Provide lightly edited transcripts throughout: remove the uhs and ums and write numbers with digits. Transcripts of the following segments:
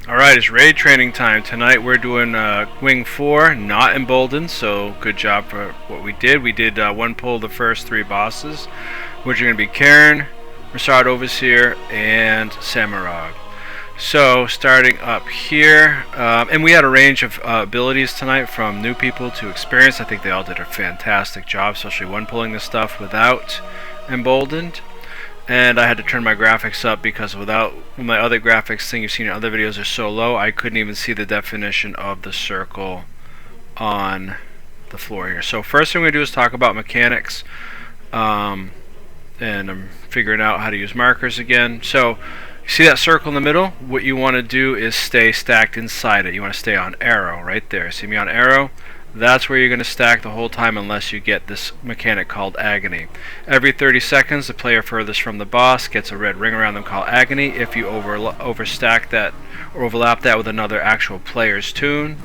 Alright, it's raid training time. Tonight we're doing Wing 4, not emboldened, so good job for what we did. We did one pull of the first three bosses, which are going to be Cairn, Mursat Overseer, and Sammarog. So, starting up here, and we had a range of abilities tonight from new people to experienced. I think they all did a fantastic job, especially one pulling this stuff without emboldened. And I had to turn my graphics up because without my other graphics thing you've seen in other videos are so low, I couldn't even see the definition of the circle on the floor here. So first thing we're going to do is talk about mechanics, and I'm figuring out how to use markers again. So you see that circle in the middle? What you want to do is stay stacked inside it. You want to stay on arrow right there. See me on arrow? That's where you're going to stack the whole time unless you get this mechanic called agony. Every 30 seconds, the player furthest from the boss gets a red ring around them called agony. If you overstack that or overlap that with another actual player's tune,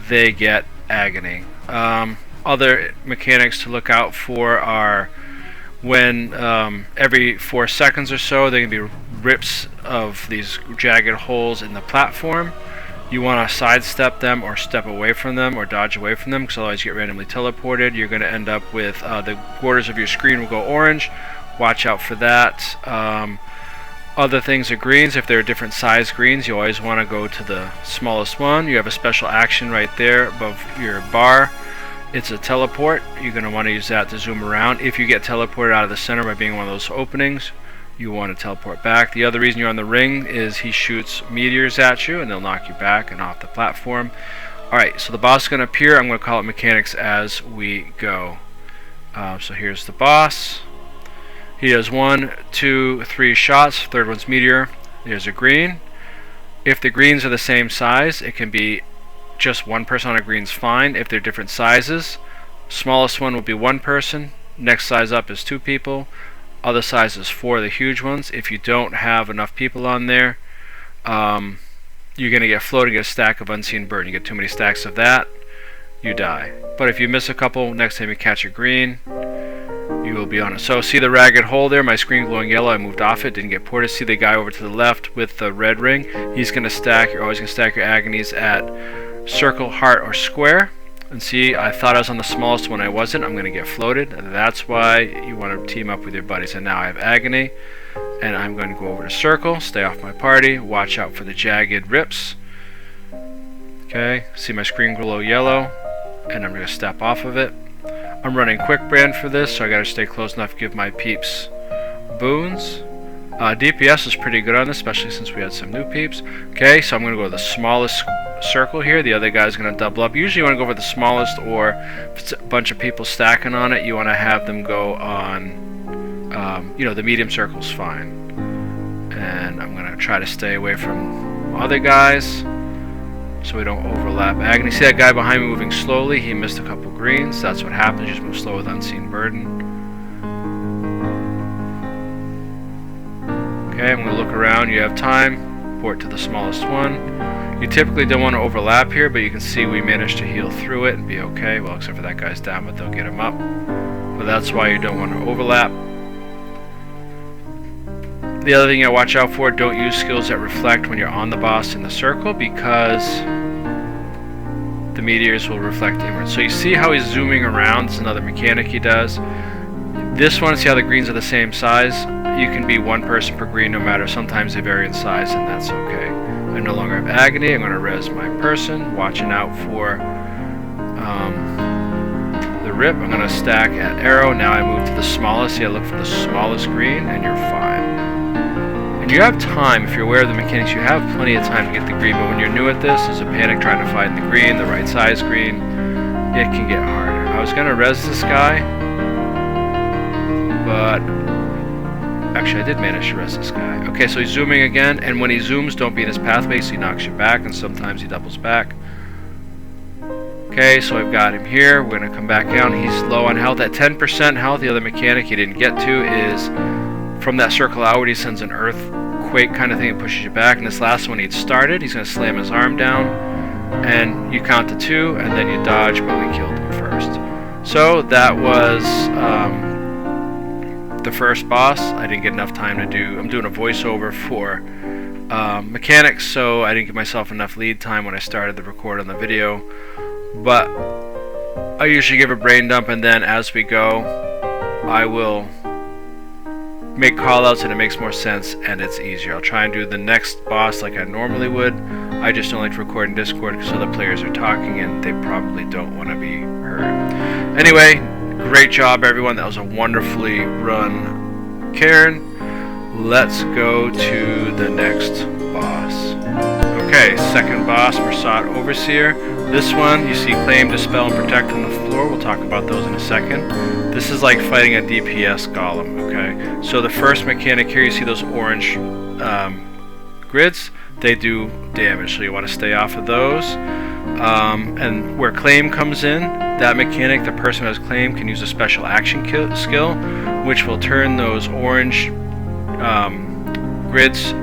they get agony. Other mechanics to look out for are when every 4 seconds or so there can be rips of these jagged holes in the platform. You want to sidestep them or step away from them or dodge away from them because otherwise you get randomly teleported. You're going to end up with the borders of your screen will go orange. Watch out for that. Other things are greens. If there are different size greens, you always want to go to the smallest one. You have a special action right there above your bar. It's a teleport. You're going to want to use that to zoom around. If you get teleported out of the center by being one of those openings, you want to teleport back. The other reason you're on the ring is he shoots meteors at you and they'll knock you back and off the platform. Alright, so the boss is going to appear. I'm going to call it mechanics as we go. So here's the boss. He does 1, 2, 3 shots. Third one's meteor. There's a green. If the greens are the same size, it can be just one person on a green's fine. If they're different sizes, smallest one will be one person. Next size up is 2 people. Other sizes 4, the huge ones. If you don't have enough people on there, you're going to get floating a stack of unseen burden. You get too many stacks of that, you die. But if you miss a couple, next time you catch a green, you will be on it. So see the ragged hole there? My screen glowing yellow. I moved off it, didn't get ported. See the guy over to the left with the red ring? He's going to stack. You're always going to stack your agonies at circle, heart, or square. And see, I thought I was on the smallest one. I wasn't. I'm going to get floated. That's why you want to team up with your buddies. And now I have agony. And I'm going to go over to circle, stay off my party, watch out for the jagged rips. Okay, see my screen glow yellow, and I'm going to step off of it. I'm running quick brand for this, so I got to stay close enough to give my peeps boons. DPS is pretty good on this, especially since we had some new peeps. Okay, so I'm going to go to the smallest circle here. The other guy's going to double up. Usually you want to go for the smallest, or if it's a bunch of people stacking on it, you want to have them go on, the medium circle's fine. And I'm going to try to stay away from other guys so we don't overlap agony. See that guy behind me moving slowly? He missed a couple greens. That's what happens. You just move slow with unseen burden. Okay, I'm going to look around. You have time. Port to the smallest one. You typically don't want to overlap here, but you can see we managed to heal through it and be okay. Well, except for that guy's down, but they'll get him up. But that's why you don't want to overlap. The other thing you watch out for, don't use skills that reflect when you're on the boss in the circle, because the meteors will reflect inward. So you see how he's zooming around. This is another mechanic he does. This one, see how the greens are the same size? You can be one person per green no matter. Sometimes they vary in size, and that's okay. I no longer have agony. I'm going to res my person, watching out for the rip. I'm going to stack at arrow. Now I move to the smallest. See, I look for the smallest green, and you're fine. And you have time, if you're aware of the mechanics, you have plenty of time to get the green, but when you're new at this, there's a panic trying to find the green, the right size green. It can get harder. I was going to res this guy, but actually I did manage to res this guy. Okay, so he's zooming again, and when he zooms, don't be in his pathway, so he knocks you back, and sometimes he doubles back. Okay, so I've got him here. We're going to come back down. He's low on health. At 10% health, the other mechanic he didn't get to is from that circle outward, he sends an earthquake kind of thing that pushes you back. And this last one he'd started, he's going to slam his arm down, and you count to 2, and then you dodge, but we killed him first. So that was the first boss. I didn't get enough time to do. I'm doing a voiceover for mechanics, so I didn't give myself enough lead time when I started the record on the video. But I usually give a brain dump, and then as we go, I will make callouts, and it makes more sense and it's easier. I'll try and do the next boss like I normally would. I just don't like to record in Discord because other players are talking and they probably don't want to be heard. Anyway, great job everyone. That was a wonderfully run Cairn. Let's go to the next boss. Okay, second boss, Mursat Overseer. This one, you see claim, dispel, and protect on the floor. We'll talk about those in a second. This is like fighting a DPS golem, okay? So the first mechanic here, you see those orange grids? They do damage, so you want to stay off of those. And where claim comes in, that mechanic, the person who has claim can use a special action skill, which will turn those orange grids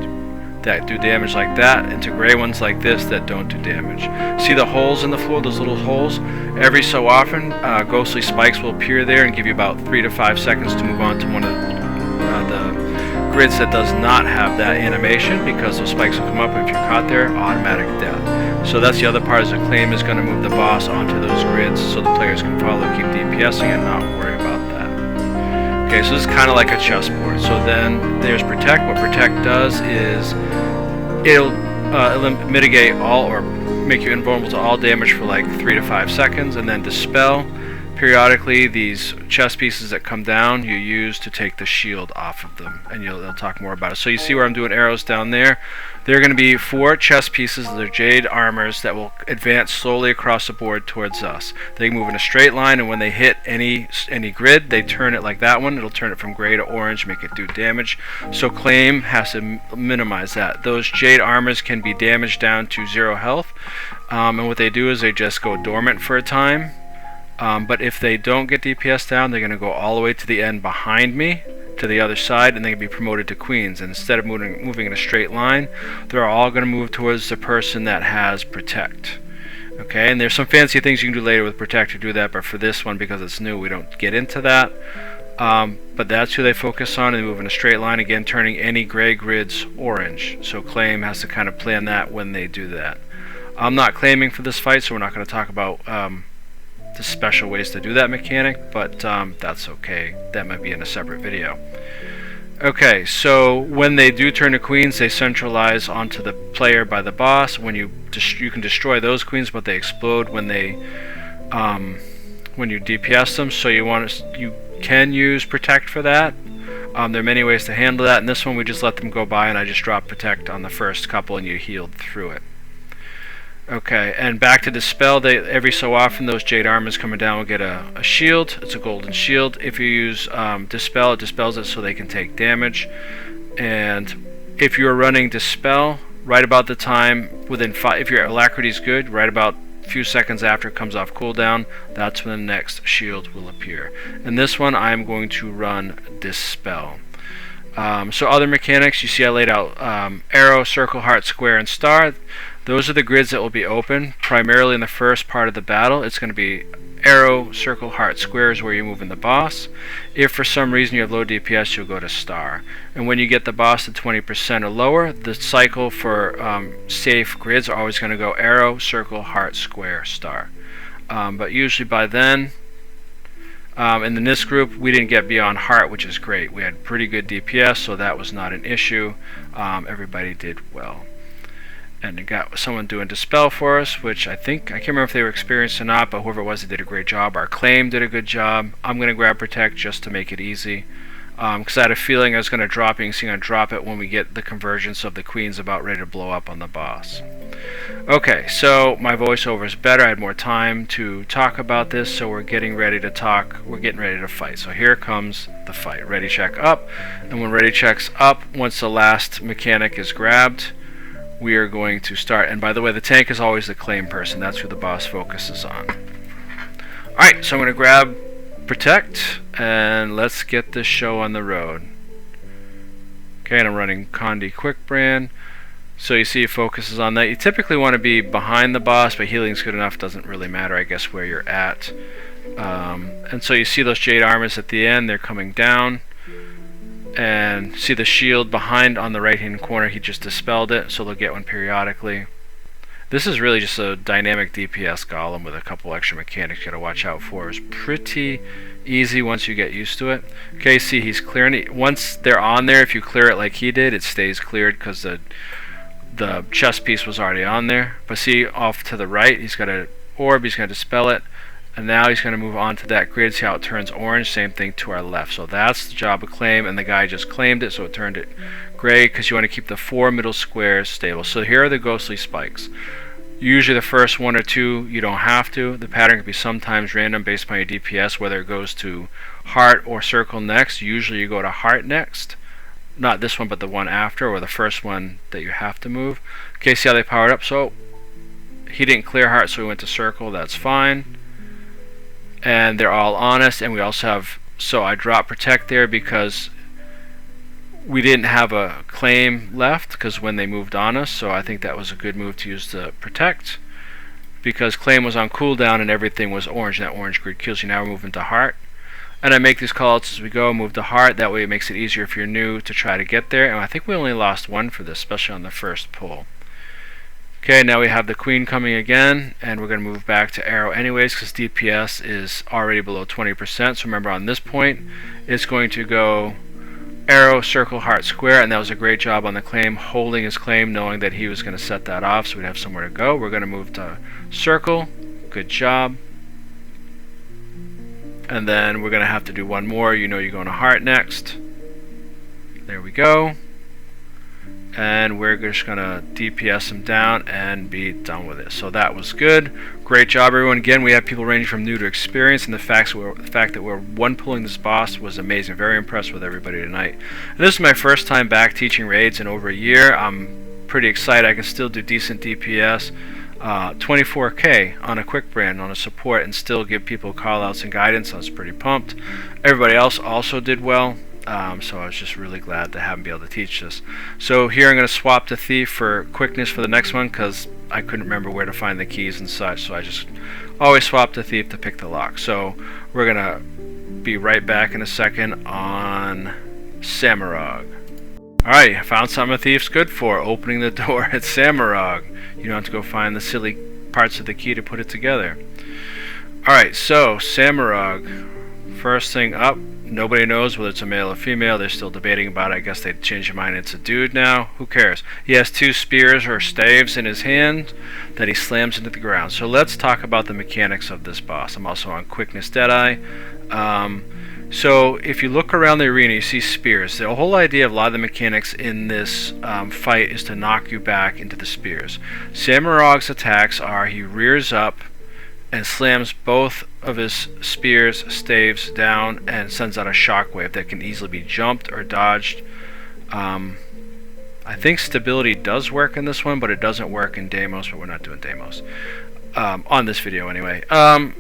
that do damage like that into gray ones like this that don't do damage. See the holes in the floor, those little holes? Every so often, ghostly spikes will appear there and give you about 3 to 5 seconds to move on to one of the grids that does not have that animation, because those spikes will come up, and if you're caught there, automatic death. So that's the other part, is the claim is going to move the boss onto those grids so the players can follow, keep DPSing, and not worry about that. Okay, so this is kind of like a chessboard. So then there's protect. What protect does is it'll mitigate all, or make you invulnerable to all damage for like 3 to 5 seconds, and then dispel. Periodically, these chess pieces that come down, you use to take the shield off of them, and they'll talk more about it. So you see where I'm doing arrows down there? There are going to be 4 chess pieces. They're jade armors that will advance slowly across the board towards us. They move in a straight line, and when they hit any grid, they turn it like that one. It'll turn it from gray to orange, make it do damage. So claim has to minimize that. Those jade armors can be damaged down to 0 health, and what they do is they just go dormant for a time. But if they don't get DPS down, they're going to go all the way to the end behind me, to the other side, and they can be promoted to queens. And instead of moving in a straight line, they're all going to move towards the person that has protect. Okay, and there's some fancy things you can do later with protect to do that, but for this one, because it's new, we don't get into that. But that's who they focus on, and they move in a straight line, again turning any gray grids orange. So claim has to kind of plan that when they do that. I'm not claiming for this fight, so we're not going to talk about the special ways to do that mechanic, but that's okay. That might be in a separate video. Okay, so when they do turn to queens, they centralize onto the player by the boss. When you can destroy those queens, but they explode when they when you DPS them. So you can use protect for that. There are many ways to handle that. In this one, we just let them go by, and I just drop protect on the first couple, and you healed through it. Okay, and back to dispel. Every so often, those jade armors coming down will get a shield. It's a golden shield. If you use dispel, it dispels it so they can take damage. And if you're running dispel, right about the time if your alacrity is good, right about a few seconds after it comes off cooldown, that's when the next shield will appear. In this one, I'm going to run dispel. So other mechanics, you see I laid out arrow, circle, heart, square, and star. Those are the grids that will be open. Primarily in the first part of the battle, it's going to be arrow, circle, heart, square is where you're moving the boss. If for some reason you have low DPS, you'll go to star. And when you get the boss to 20% or lower, the cycle for safe grids are always going to go arrow, circle, heart, square, star. But usually by then, in this group, we didn't get beyond heart, which is great. We had pretty good DPS, so that was not an issue. Everybody did well. And we got someone doing dispel for us, which I can't remember if they were experienced or not, but whoever it was, they did a great job. Our claim did a good job. I'm going to grab protect just to make it easy, because I had a feeling I was going to drop it. You can see I'm going to drop it when we get the convergence of the queens about ready to blow up on the boss. Okay, so my voiceover is better. I had more time to talk about this, so we're getting ready to talk. We're getting ready to fight. So here comes the fight. Ready check up, and when ready checks up, once the last mechanic is grabbed, we are going to start. And by the way, the tank is always the claim person. That's who the boss focuses on. Alright, so I'm going to grab protect, and let's get this show on the road. Okay, and I'm running Condi Quick Brand. So you see it focuses on that. You typically want to be behind the boss, but healing's good enough. Doesn't really matter, I guess, where you're at. And so you see those jade armors at the end. They're coming down. And see the shield behind on the right hand corner, he just dispelled it, so they'll get one periodically. This is really just a dynamic DPS golem with a couple extra mechanics you gotta watch out for. It's pretty easy once you get used to it. Okay, see he's clearing it. Once they're on there, if you clear it like he did, it stays cleared because the chest piece was already on there. But see off to the right, he's got an orb, he's gonna dispel it. And now he's going to move on to that grid. See how it turns orange? Same thing to our left. So that's the job of claim, and the guy just claimed it, so it turned it gray because you want to keep the 4 middle squares stable. So here are the ghostly spikes. Usually the first 1 or 2 you don't have to. The pattern can be sometimes random based on your DPS, whether it goes to heart or circle next. Usually you go to heart next. Not this one, but the one after, or the first one that you have to move. Okay, see how they powered up? So he didn't clear heart, so we went to circle. That's fine. And they're all honest, and we also have, so I dropped protect there because we didn't have a claim left because when they moved on us, so I think that was a good move to use the protect because claim was on cooldown and everything was orange, and that orange grid kills you. Now we're moving to heart, and I make these callouts as we go. Move to heart, that way it makes it easier if you're new to try to get there, and I think we only lost 1 for this, especially on the first pull. Okay, now we have the queen coming again, and we're going to move back to arrow anyways because DPS is already below 20%. So remember on this point, it's going to go arrow, circle, heart, square, and that was a great job on the claim, holding his claim, knowing that he was going to set that off so we'd have somewhere to go. We're going to move to circle. Good job. And then we're going to have to do one more. You know you're going to heart next. There we go. And we're just going to DPS him down and be done with it. So that was good. Great job, everyone. Again, we have people ranging from new to experienced, and the fact that we're one pulling this boss was amazing. Very impressed with everybody tonight. And this is my first time back teaching raids in over a year. I'm pretty excited. I can still do decent DPS. 24k on a quick brand on a support and still give people callouts and guidance. I was pretty pumped. Everybody else also did well. So I was just really glad to have him be able to teach this. So here I'm going to swap to Thief for quickness for the next one because I couldn't remember where to find the keys and such, so I just always swap to Thief to pick the lock. So we're going to be right back in a second on Sammarog. Alright, I found something a Thief's good for, opening the door at Sammarog. You don't have to go find the silly parts of the key to put it together. Alright, so Sammarog, first thing up. Nobody knows whether it's a male or female. They're still debating about it. I guess they changed their mind. It's a dude now. Who cares? He has 2 spears or staves in his hand that he slams into the ground. So let's talk about the mechanics of this boss. I'm also on Quickness Deadeye. So if you look around the arena, you see spears. The whole idea of a lot of the mechanics in this fight is to knock you back into the spears. Sammarog's attacks are he rears up and slams both of his spears, staves down and sends out a shockwave that can easily be jumped or dodged. I think stability does work in this one, but it doesn't work in Deimos, but we're not doing Deimos. On this video anyway. The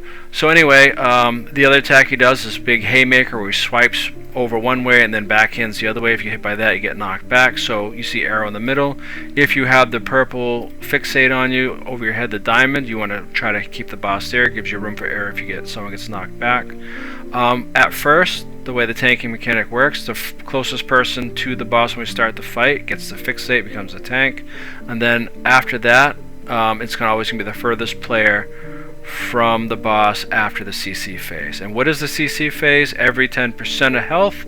other attack he does is big haymaker where he swipes over one way and then backhands the other way. If you hit by that, you get knocked back. So you see arrow in the middle. If you have the purple fixate on you over your head, the diamond, you want to try to keep the boss there. It gives you room for error if someone gets knocked back. At first, the way the tanking mechanic works, the closest person to the boss when we start the fight gets the fixate, becomes a tank, and then after that, it's always going to be the furthest player from the boss after the CC phase. And what is the CC phase? Every 10% of health,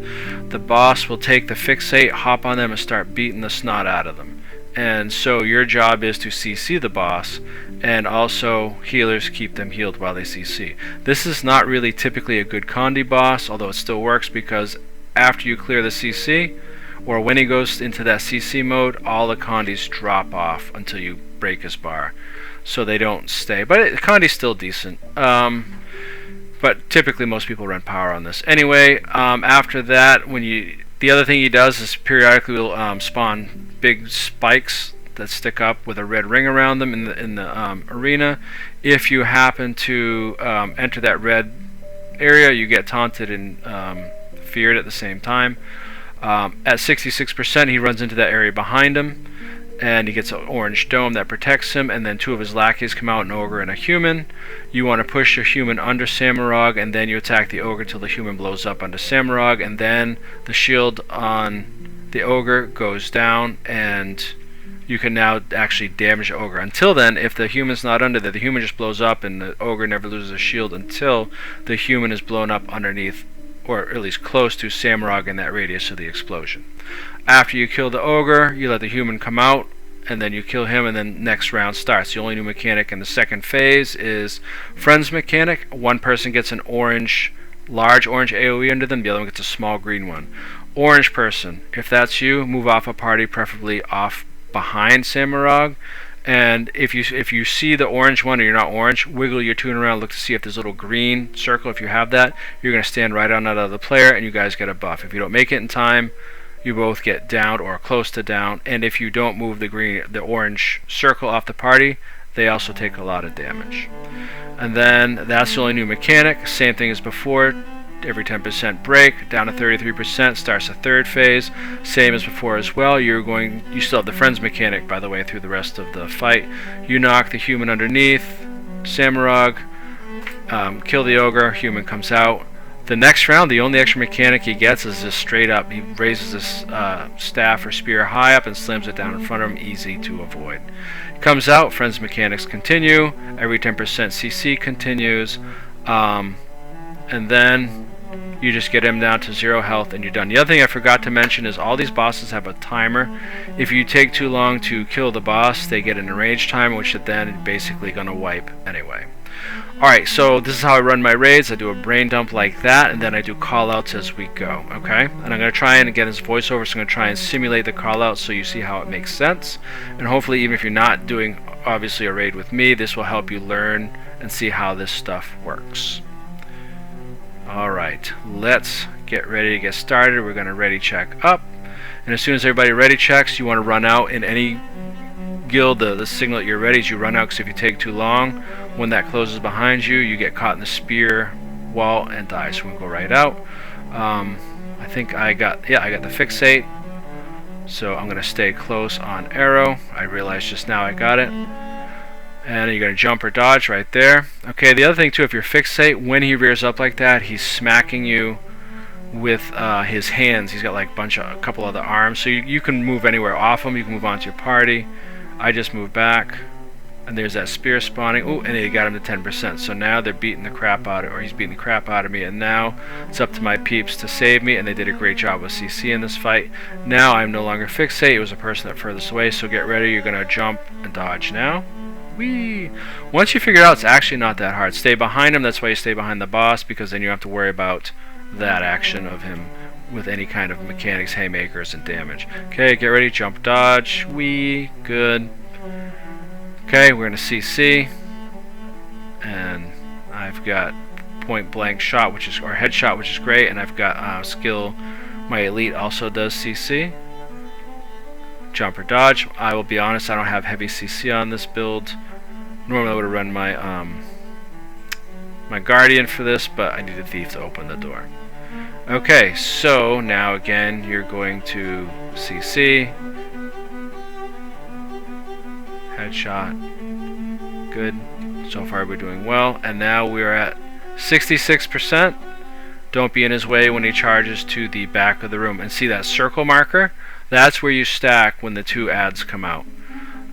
the boss will take the fixate, hop on them, and start beating the snot out of them. And so your job is to CC the boss, and also healers keep them healed while they CC. This is not really typically a good Condi boss, although it still works because after you clear the CC, or when he goes into that CC mode, all the Condis drop off until you break his bar. So they don't stay. But Condi's still decent. But typically most people run power on this. Anyway, after that, the other thing he does is periodically will spawn big spikes that stick up with a red ring around them in the arena. If you happen to enter that red area, you get taunted and feared at the same time. At 66%, he runs into that area behind him, and he gets an orange dome that protects him, and then 2 of his lackeys come out, an ogre and a human. You want to push your human under Sammarog, and then you attack the ogre till the human blows up onto Sammarog, and then the shield on the ogre goes down, and you can now actually damage the ogre. Until then, if the human's not under there, the human just blows up, and the ogre never loses a shield until the human is blown up underneath, or at least close to Sammarog in that radius of the explosion. After you kill the ogre, you let the human come out, and then you kill him, and then next round starts. The only new mechanic in the second phase is Friends mechanic. One person gets an large orange AoE under them, the other one gets a small green one. Orange person, if that's you, move off a party, preferably off behind Sammarog. And if you see the orange one or you're not orange, wiggle your tune around, look to see if there's a little green circle. If you have that, you're going to stand right on that other player, and you guys get a buff. If you don't make it in time, you both get downed or close to down. And if you don't move the orange circle off the party, they also take a lot of damage. And then that's the only new mechanic. Same thing as before. Every 10% break, down to 33%, starts the third phase. Same as before as well. You still have the Friends mechanic, by the way, through the rest of the fight. You knock the human underneath, Sammarog, kill the ogre, human comes out. The next round, the only extra mechanic he gets is just straight up. He raises his staff or spear high up and slams it down in front of him, easy to avoid. Comes out, Friends mechanics continue. Every 10% CC continues. And then you just get him down to 0 health and you're done. The other thing I forgot to mention is all these bosses have a timer. If you take too long to kill the boss, they get an enraged timer, which is then basically going to wipe anyway. Alright, so this is how I run my raids. I do a brain dump like that, and then I do callouts as we go, okay? And I'm going to try and get his voiceover, so I'm going to try and simulate the callouts so you see how it makes sense. And hopefully, even if you're not doing, obviously, a raid with me, this will help you learn and see how this stuff works. Alright, let's get ready to get started. We're going to ready check up. And as soon as everybody ready checks, you want to run out in any guild. The signal that you're ready is you run out, because if you take too long, when that closes behind you, you get caught in the spear wall and die. So we'll go right out. I think I got the fixate. So I'm going to stay close on arrow. I realized just now I got it. And you're going to jump or dodge right there. Okay, the other thing too, if you're fixate, when he rears up like that, he's smacking you with his hands. He's got like a couple other arms. So you can move anywhere off him. You can move on to your party. I just moved back. And there's that spear spawning. Ooh, and he got him to 10%. So now they're beating the crap out of, or he's beating the crap out of me. And now it's up to my peeps to save me. And they did a great job with CC in this fight. Now I'm no longer fixate. It was a person that furthest away. So get ready. You're going to jump and dodge now. Whee! Once you figure it out, it's actually not that hard. Stay behind him. That's why you stay behind the boss, because then you don't have to worry about that action of him with any kind of mechanics, haymakers, and damage. Okay, get ready. Jump, dodge. Whee! Good. Okay, we're going to CC, and I've got point blank shot, or headshot, which is great, and I've got skill. My elite also does CC. Jump or dodge. I will be honest, I don't have heavy CC on this build. Normally I would have run my my guardian for this, but I need a thief to open the door. Okay, so now again you're going to CC. Headshot. Good. So far we're doing well. And now we're at 66%. Don't be in his way when he charges to the back of the room. And see that circle marker? That's where you stack when the 2 ads come out.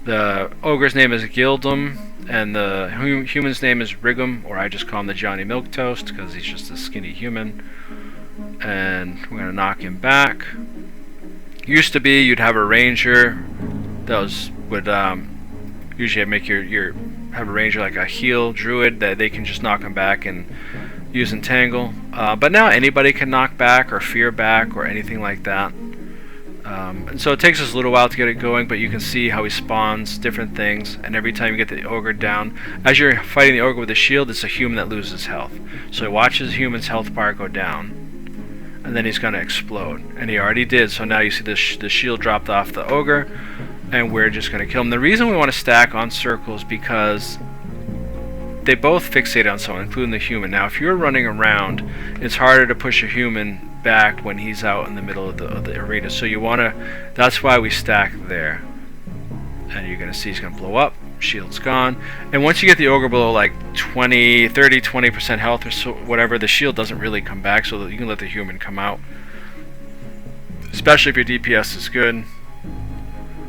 The ogre's name is Gildum, and the human's name is Rigum, or I just call him the Johnny Milquetoast because he's just a skinny human. And we're going to knock him back. Used to be you'd have a ranger that would usually make have a ranger like a heal druid that they can just knock him back and use entangle. But now anybody can knock back or fear back or anything like that. And so it takes us a little while to get it going, but you can see how he spawns different things, and every time you get the ogre down, as you're fighting the ogre with a shield, it's a human that loses health. So he watches the human's health bar go down, and then he's going to explode. And he already did, so now you see the shield dropped off the ogre, and we're just going to kill him. The reason we want to stack on circles because they both fixate on someone, including the human. Now if you're running around, it's harder to push a human back when he's out in the middle of the arena, so you want to, that's why we stack there. and you're gonna see he's gonna blow up. Shield's gone, and once you get the ogre below like 20% health or so, whatever, the shield doesn't really come back, so that you can let the human come out, especially if your DPS is good.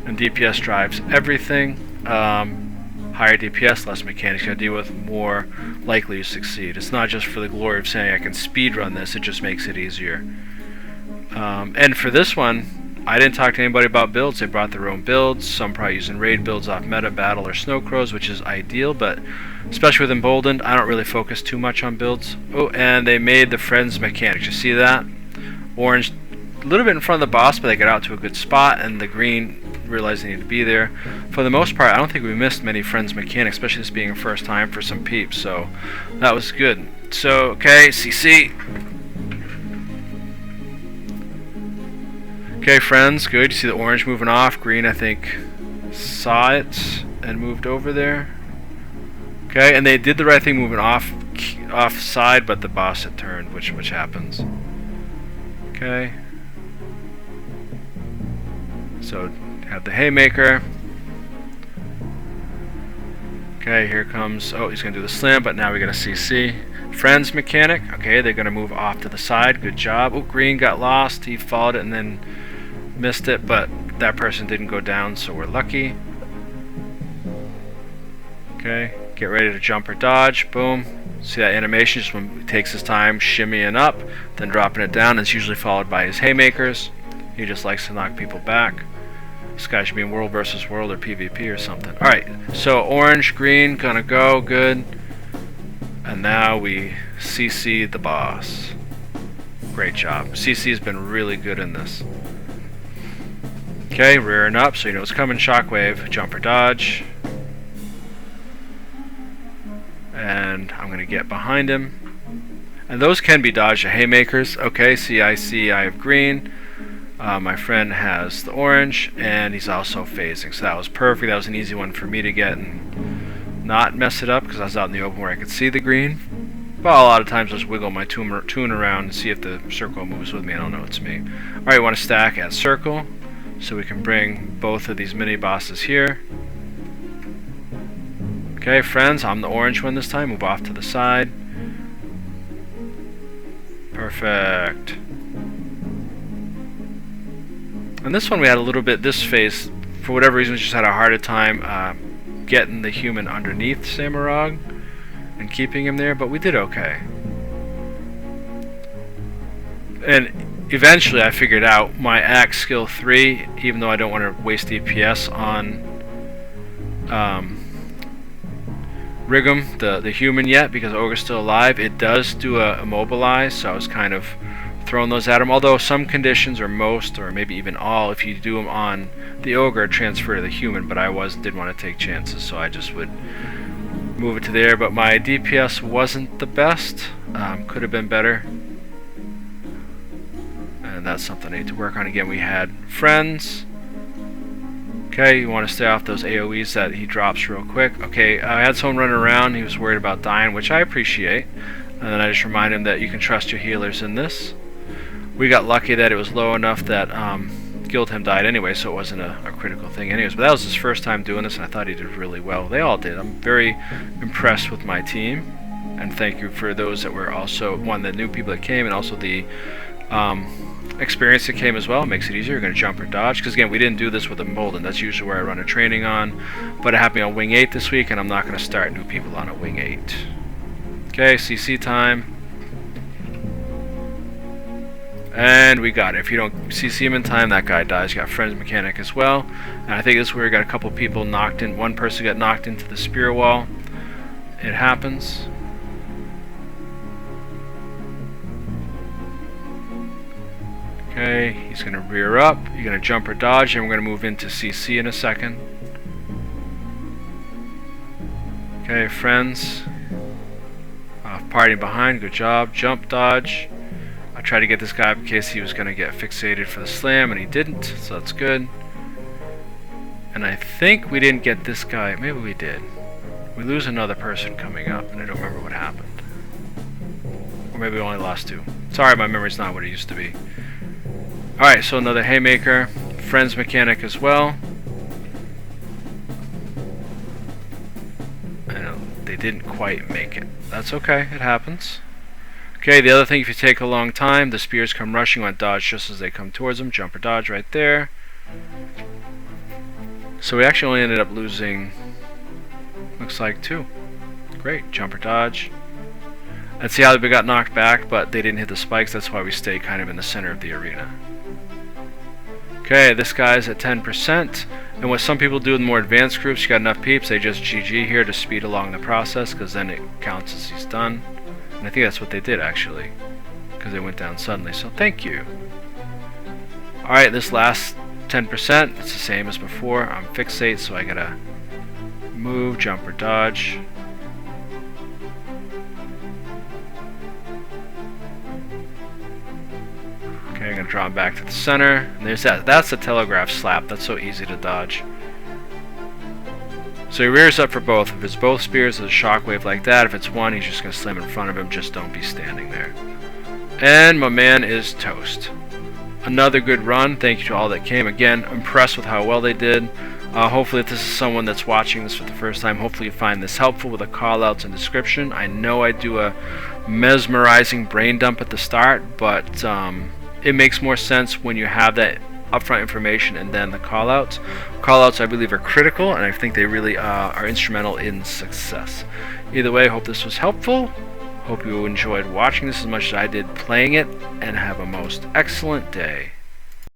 And DPS drives everything. Higher DPS, less mechanics you gotta deal with, more likely you succeed. It's not just for the glory of saying I can speed run this, it just makes it easier. And for this one, I didn't talk to anybody about builds. They brought their own builds. Some probably using raid builds off meta, battle, or snow crows, which is ideal, but especially with emboldened, I don't really focus too much on builds. Oh, and they made the friends mechanics. You see that? Orange, a little bit in front of the boss, but they got out to a good spot, and the green realized they need to be there. For the most part, I don't think we missed many friends mechanics, especially this being a first time for some peeps, so that was good. So, okay, CC. Okay, friends, good. You see the orange moving off. Green, I think, saw it and moved over there. Okay, and they did the right thing moving off side, but the boss had turned, which happens. Okay. So, have the haymaker. Okay, here comes, oh, he's going to do the slam, but now we got a CC. Friends mechanic. Okay, they're going to move off to the side. Good job. Oh, green got lost. He followed it and then missed it, but that person didn't go down, so we're lucky. Okay, get ready to jump or dodge. Boom. See that animation? Just when he takes his time shimmying up, then dropping it down. It's usually followed by his haymakers. He just likes to knock people back. This guy should be in world versus world or PvP or something. Alright, so orange, green, gonna go, good. And now we CC the boss. Great job. CC's been really good in this. Okay, rearing up, so you know it's coming. Shockwave, jump or dodge. And I'm gonna get behind him. And those can be dodged, the haymakers. Okay, see, I have green. My friend has the orange, and he's also phasing, so that was perfect. That was an easy one for me to get and not mess it up, because I was out in the open where I could see the green. But a lot of times I'll just wiggle my tune around and see if the circle moves with me. I don't know, it's me. Alright, we want to stack at circle, so we can bring both of these mini bosses here. Okay, friends, I'm the orange one this time. Move off to the side. Perfect. And this one we had a little bit, this phase, for whatever reason, we just had a harder time getting the human underneath Sammarog and keeping him there, but we did okay. And eventually I figured out my axe skill 3, even though I don't want to waste DPS on Rigum, the human yet, because Ogre's still alive. It does do a immobilize, so I was kind of throwing those at him, although some conditions, or most, or maybe even all, if you do them on the ogre, transfer to the human, but I didn't want to take chances, so I just would move it to there. But my DPS wasn't the best, could have been better, and that's something I need to work on. Again, we had friends. Okay, you want to stay off those AoEs that he drops real quick. Okay, I had someone running around, he was worried about dying, which I appreciate, and then I just remind him that you can trust your healers in this. We got lucky that it was low enough that Guildham died anyway, so it wasn't a critical thing anyways. But that was his first time doing this, and I thought he did really well. They all did. I'm very impressed with my team, and thank you for those that were also, the new people that came, and also the experience that came as well. It makes it easier. You're going to jump or dodge, because again, we didn't do this with a Embolden. That's usually where I run a training on, but it happened on Wing 8 this week, and I'm not going to start new people on a Wing 8. Okay, CC time. And we got it. If you don't CC him in time, that guy dies. You got friends mechanic as well. And I think this is where we got a couple people knocked in. One person got knocked into the spear wall. It happens. Okay, he's going to rear up. You're going to jump or dodge, and we're going to move into CC in a second. Okay, friends. Party behind, good job. Jump, dodge. I tried to get this guy up in case he was going to get fixated for the slam, and he didn't, so that's good. And I think we didn't get this guy. Maybe we did. We lose another person coming up, and I don't remember what happened. Or maybe we only lost 2. Sorry, my memory's not what it used to be. Alright, so another haymaker. Friends mechanic as well. they didn't quite make it. That's okay, it happens. Okay, the other thing, if you take a long time, the spears come rushing. On dodge just as they come towards them. Jump or dodge right there. So we actually only ended up losing, looks like 2. Great, jump or dodge. And see how they got knocked back, but they didn't hit the spikes. That's why we stay kind of in the center of the arena. Okay, this guy's at 10%. And what some people do in more advanced groups, you got enough peeps, they just GG here to speed along the process, because then it counts as he's done. And I think that's what they did, actually, because they went down suddenly. So thank you. Alright, this last 10%, it's the same as before. I'm fixate, so I gotta move, jump, or dodge. Okay, I'm gonna draw him back to the center. And there's that. That's a telegraph slap. That's so easy to dodge. So he rears up for both. If it's both spears, it's a shockwave like that. If it's one, he's just gonna slam in front of him. Just don't be standing there. And my man is toast. Another good run. Thank you to all that came. Again, impressed with how well they did. Hopefully, if this is someone that's watching this for the first time, hopefully you find this helpful with the call-outs and description. I know I do a mesmerizing brain dump at the start, but it makes more sense when you have that upfront information and then the call-outs. Call-outs, I believe, are critical, and I think they really are instrumental in success. Either way, I hope this was helpful. Hope you enjoyed watching this as much as I did playing it, and have a most excellent day.